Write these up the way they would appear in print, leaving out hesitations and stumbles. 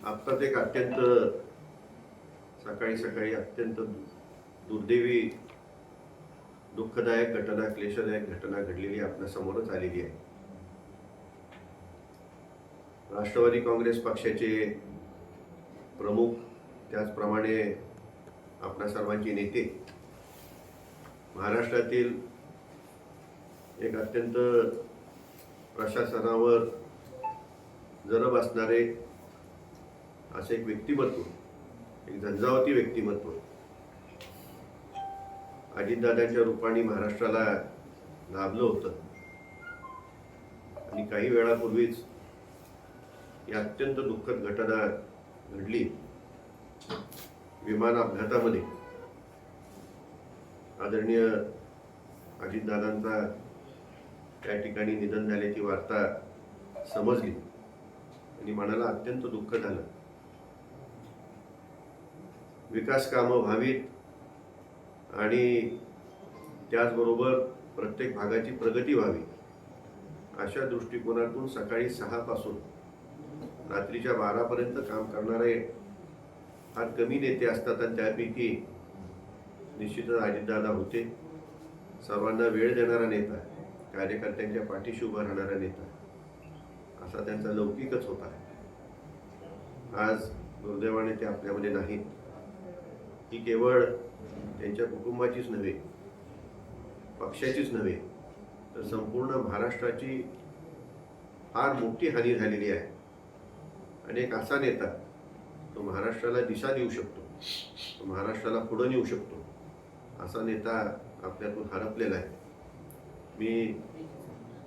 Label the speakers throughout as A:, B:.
A: आत्ताच एक अत्यंत सकाळी सकाळी अत्यंत दुर्दैवी दुःखदायक घटना, क्लेशदायक घटना घडलेली आपल्या समोरच आलेली आहे. राष्ट्रवादी काँग्रेस पक्षाचे प्रमुख, त्याचप्रमाणे आपल्या सर्वांचे नेते, महाराष्ट्रातील एक अत्यंत प्रशासनावर जरब असणारे असे एक व्यक्तिमत्व, एक झंझावती व्यक्तिमत्व अजितदादांच्या रूपाने महाराष्ट्राला लाभलं होतं. आणि काही वेळापूर्वीच या अत्यंत दुःखद घटना घडली. विमान अपघातामध्ये आदरणीय अजितदादांचा त्या ठिकाणी निधन झाल्याची वार्ता समजली आणि मनाला अत्यंत दुःख झालं. विकास कामं व्हावीत आणि त्याचबरोबर प्रत्येक भागाची प्रगती व्हावी अशा दृष्टिकोनातून सकाळी 6 पासून रात्रीच्या 12 पर्यंत काम करणारे फार कमी नेते असतात आणि त्यापैकी निश्चितच अजितदादा होते. सर्वांना वेळ देणारा नेता, कार्यकर्त्यांच्या पाठीशी उभा राहणारा नेता असा त्यांचा लौकिकच होता. आज दुर्दैवाने ते आपल्यामध्ये नाहीत. ही केवळ त्यांच्या कुटुंबाचीच नव्हे, पक्षाचीच नव्हे, तर संपूर्ण महाराष्ट्राची फार मोठी हानी झालेली आहे. आणि एक असा नेता, तो महाराष्ट्राला दिशा देऊ शकतो, तो महाराष्ट्राला पुढे नेऊ शकतो, असा नेता आपल्यातून हरपलेला आहे. मी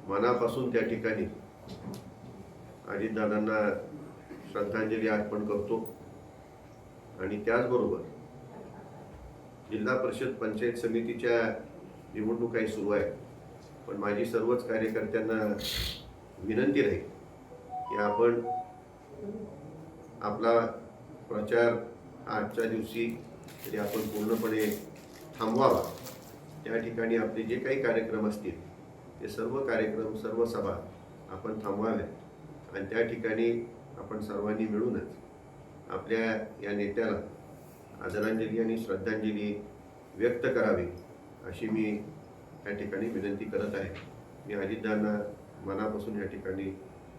A: मनापासून त्या ठिकाणी अजितदादांना श्रद्धांजली अर्पण करतो. आणि त्याचबरोबर जिल्हा परिषद पंचायत समितीच्या निवडणुकाही सुरू आहे, पण माझी सर्वच कार्यकर्त्यांना विनंती राहील की आपण आपला प्रचार आजच्या दिवशी तरी आपण पूर्णपणे थांबवावा. त्या ठिकाणी आपले जे काही कार्यक्रम असतील ते सर्व कार्यक्रम, सर्व सभा आपण थांबवाव्यात आणि त्या ठिकाणी आपण सर्वांनी मिळूनच आपल्या या नेत्याला आदरांजली आणि श्रद्धांजली व्यक्त करावी अशी मी या ठिकाणी विनंती करत आहे. मी अजितदादांना मनापासून या ठिकाणी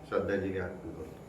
A: श्रद्धांजली अर्पण करतो.